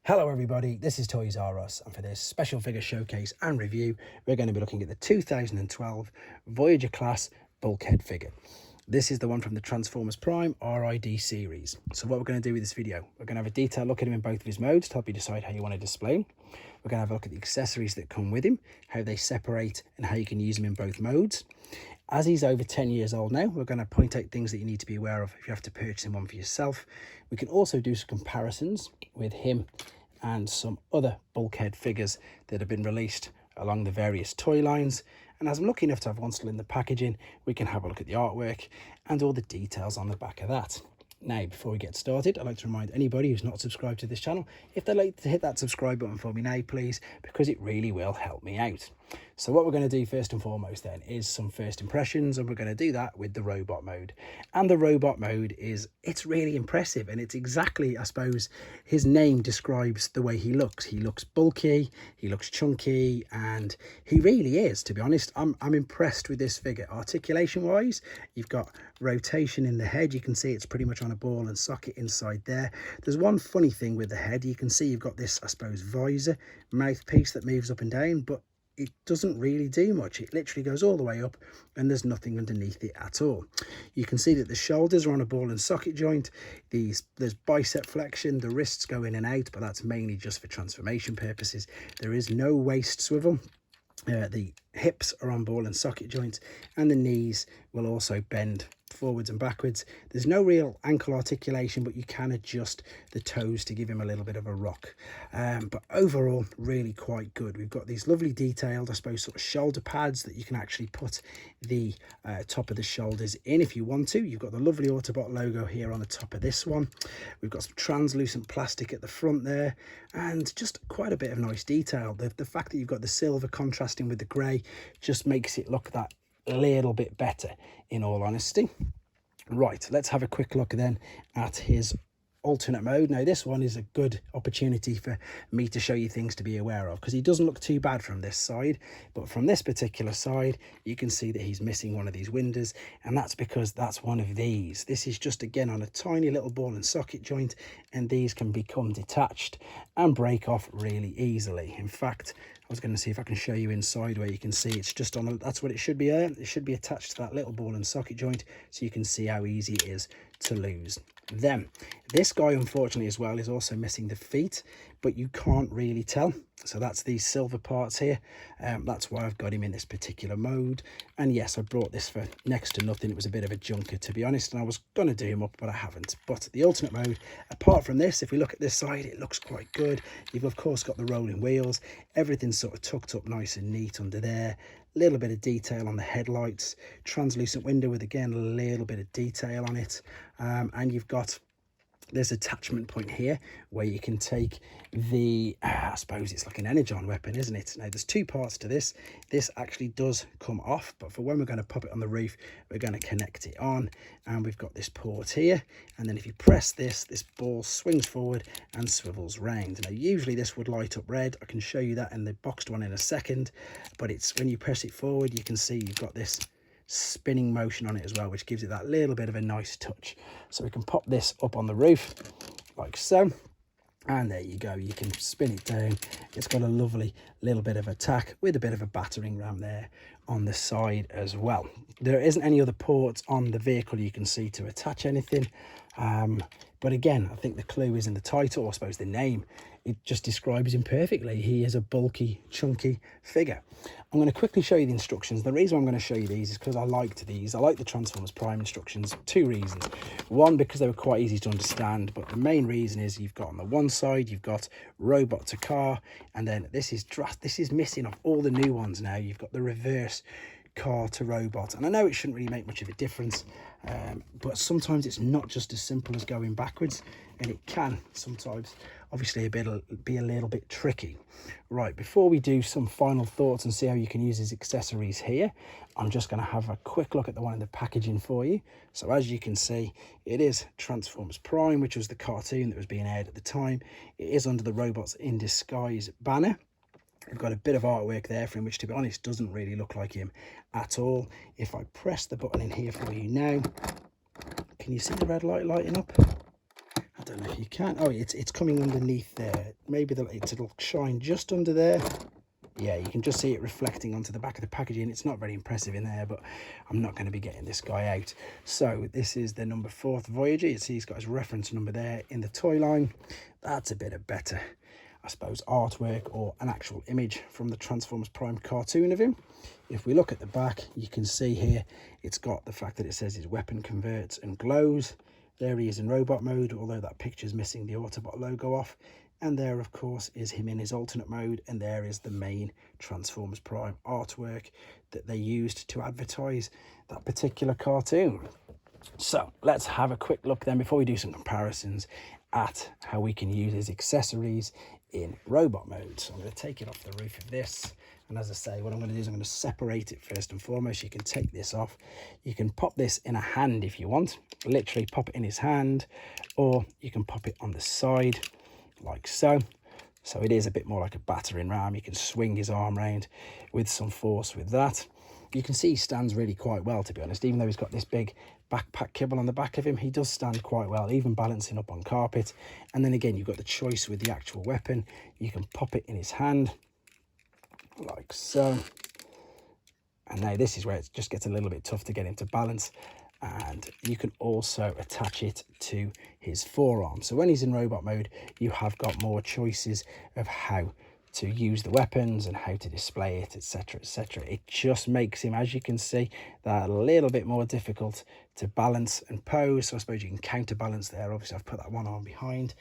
Hello everybody, this is Toys R Us, and for this special figure showcase and review we're going to be looking at the 2012 Voyager class Bulkhead figure. This is the one from the Transformers Prime RID series. So what we're going to do with this video, we're going to have a detailed look at him in both of his modes to help you decide how you want to display him. We're going to have a look at the accessories that come with him, how they separate and how you can use them in both modes. As he's over 10 years old now, we're going to point out things that you need to be aware of if you have to purchase one for yourself. We can also do some comparisons with him and some other Bulkhead figures that have been released along the various toy lines. And as I'm lucky enough to have one still in the packaging, we can have a look at the artwork and all the details on the back of that. Now, before we get started, I'd like to remind anybody who's not subscribed to this channel, if they'd like to hit that subscribe button for me now, please, because it really will help me out. So what we're going to do first and foremost then is some first impressions, and we're going to do that with the robot mode. And the robot mode it's really impressive, and it's exactly, I suppose, his name describes the way he looks. He looks bulky, he looks chunky, and he really is, to be honest. I'm impressed with this figure. Articulation wise, you've got rotation in the head. You can see it's pretty much on a ball and socket inside there. There's one funny thing with the head. You can see you've got this, I suppose, visor mouthpiece that moves up and down, but it doesn't really do much. It literally goes all the way up and there's nothing underneath it at all. You can see that the shoulders are on a ball and socket joint. There's bicep flexion, the wrists go in and out, but that's mainly just for transformation purposes. There is no waist swivel. The hips are on ball and socket joints, and the knees will also bend forwards and backwards. There's no real ankle articulation, but you can adjust the toes to give him a little bit of a rock. But overall, really quite good. We've got these lovely detailed, I suppose, sort of shoulder pads that you can actually put the top of the shoulders in if you want to. You've got the lovely Autobot logo here on the top of this one. We've got some translucent plastic at the front there, and just quite a bit of nice detail. The fact that you've got the silver contrasting with the grey just makes it look that little bit better, in all honesty. Right, let's have a quick look then at his alternate mode. Now this one is a good opportunity for me to show you things to be aware of, because he doesn't look too bad from this side, but from this particular side you can see that he's missing one of these windows, and that's because that's one of these. This is just again on a tiny little ball and socket joint, and these can become detached and break off really easily. In fact, I was going to see if I can show you inside where you can see it's just on that's what it should be. It should be attached to that little ball and socket joint, so you can see how easy it is to lose them. This guy, unfortunately, as well, is also missing the feet, but you can't really tell. So that's these silver parts here. That's why I've got him in this particular mode. And yes, I brought this for next to nothing. It was a bit of a junker, to be honest, and I was going to do him up, but I haven't. But the alternate mode, apart from this, if we look at this side, it looks quite good. You've, of course, got the rolling wheels. Everything's sort of tucked up nice and neat under there. Little bit of detail on the headlights. Translucent window with, again, a little bit of detail on it. And you've got this attachment point here where you can take the I suppose it's like an energon weapon, isn't it? Now there's two parts to this. This actually does come off, but for when we're going to pop it on the roof, we're going to connect it on, and we've got this port here, and then if you press this ball swings forward and swivels round. Now usually this would light up red. I can show you that in the boxed one in a second, but it's when you press it forward, you can see you've got this spinning motion on it as well, which gives it that little bit of a nice touch. So we can pop this up on the roof like so, and there you go. You can spin it down. It's got a lovely little bit of attack with a bit of a battering ram there on the side as well. There isn't any other ports on the vehicle you can see to attach anything, but again, I think the clue is in the title, or I suppose the name. It just describes him perfectly. He is a bulky, chunky figure. I'm going to quickly show you the instructions. The reason I'm going to show you these is because I liked these. I like the Transformers Prime instructions. Two reasons. One, because they were quite easy to understand, but the main reason is you've got on the one side, you've got robot to car, and then this is missing off all the new ones now. You've got the reverse car to robot, and I know it shouldn't really make much of a difference, but sometimes it's not just as simple as going backwards, and it can sometimes obviously be a little bit tricky. Right, before we do some final thoughts and see how you can use his accessories here, I'm just going to have a quick look at the one in the packaging for you. So as you can see, it is Transformers Prime, which was the cartoon that was being aired at the time. It is under the Robots in Disguise banner. We've got a bit of artwork there for him, which, to be honest, doesn't really look like him at all. If I press the button in here for you now, can you see the red light lighting up? I don't know if you can. Oh, it's coming underneath there. Maybe it'll shine just under there. Yeah, you can just see it reflecting onto the back of the packaging. It's not very impressive in there, but I'm not going to be getting this guy out. So this is the number 4th Voyager. You see he's got his reference number there in the toy line. That's a bit of better, I suppose, artwork or an actual image from the Transformers Prime cartoon of him. If we look at the back, you can see here it's got the fact that it says his weapon converts and glows. There he is in robot mode, although that picture's missing the Autobot logo off. And there, of course, is him in his alternate mode. And there is the main Transformers Prime artwork that they used to advertise that particular cartoon. So let's have a quick look then, before we do some comparisons, at how we can use his accessories in robot mode. So I'm going to take it off the roof of this. And as I say, what I'm going to do is I'm going to separate it first and foremost. You can take this off. You can pop this in a hand if you want. Literally pop it in his hand. Or you can pop it on the side, like so. So it is a bit more like a battering ram. You can swing his arm around with some force with that. You can see he stands really quite well, to be honest. Even though he's got this big backpack kibble on the back of him, he does stand quite well, even balancing up on carpet. And then again, you've got the choice with the actual weapon. You can pop it in his hand, like so. And now this is where it just gets a little bit tough to get him to balance. And you can also attach it to his forearm. So when he's in robot mode, you have got more choices of how to use the weapons and how to display it, etc, etc. It just makes him, as you can see, that a little bit more difficult to balance and pose. So I suppose you can counterbalance there. Obviously I've put that one arm behind,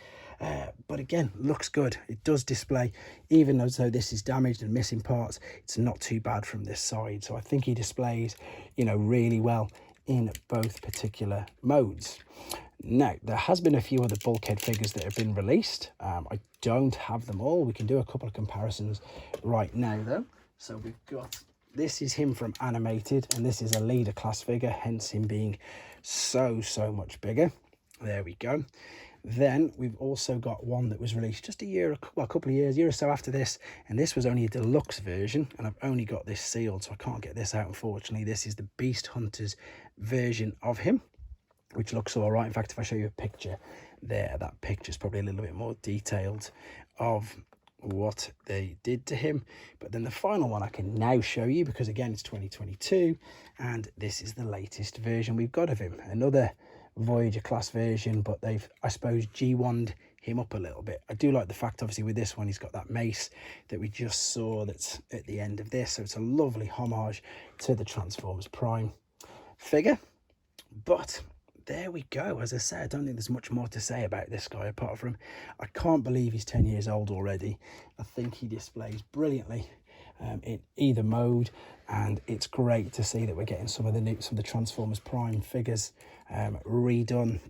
but again, looks good. It does display, even though this is damaged and missing parts, it's not too bad from this side. So I think he displays, you know, really well in both particular modes. Now, there has been a few other Bulkhead figures that have been released. I don't have them all. We can do a couple of comparisons right now, though. So we've got, this is him from Animated, and this is a leader class figure, hence him being so much bigger. There we go. Then we've also got one that was released just a couple of years, year or so after this, and this was only a deluxe version, and I've only got this sealed, so I can't get this out, unfortunately. This is the Beast Hunters version of him, which looks all right. In fact, if I show you a picture there, that picture's probably a little bit more detailed of what they did to him. But then the final one I can now show you, because again, it's 2022, and this is the latest version we've got of him. Another Voyager class version, but they've, I suppose, G1'd him up a little bit. I do like the fact, obviously, with this one, he's got that mace that we just saw that's at the end of this. So it's a lovely homage to the Transformers Prime figure. But there we go. As I said, I don't think there's much more to say about this guy apart from I can't believe he's 10 years old already. I think he displays brilliantly in either mode, and it's great to see that we're getting some of the Transformers Prime figures redone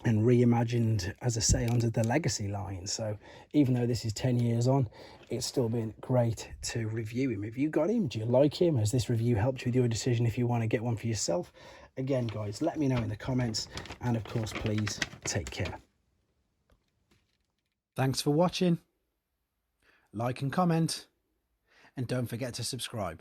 and reimagined, as I say, under the Legacy line. So even though this is 10 years on, it's still been great to review him. Have you got him? Do you like him? Has this review helped you with your decision if you want to get one for yourself? Again, guys, let me know in the comments, and of course, please take care. Thanks for watching. Like and comment, and don't forget to subscribe.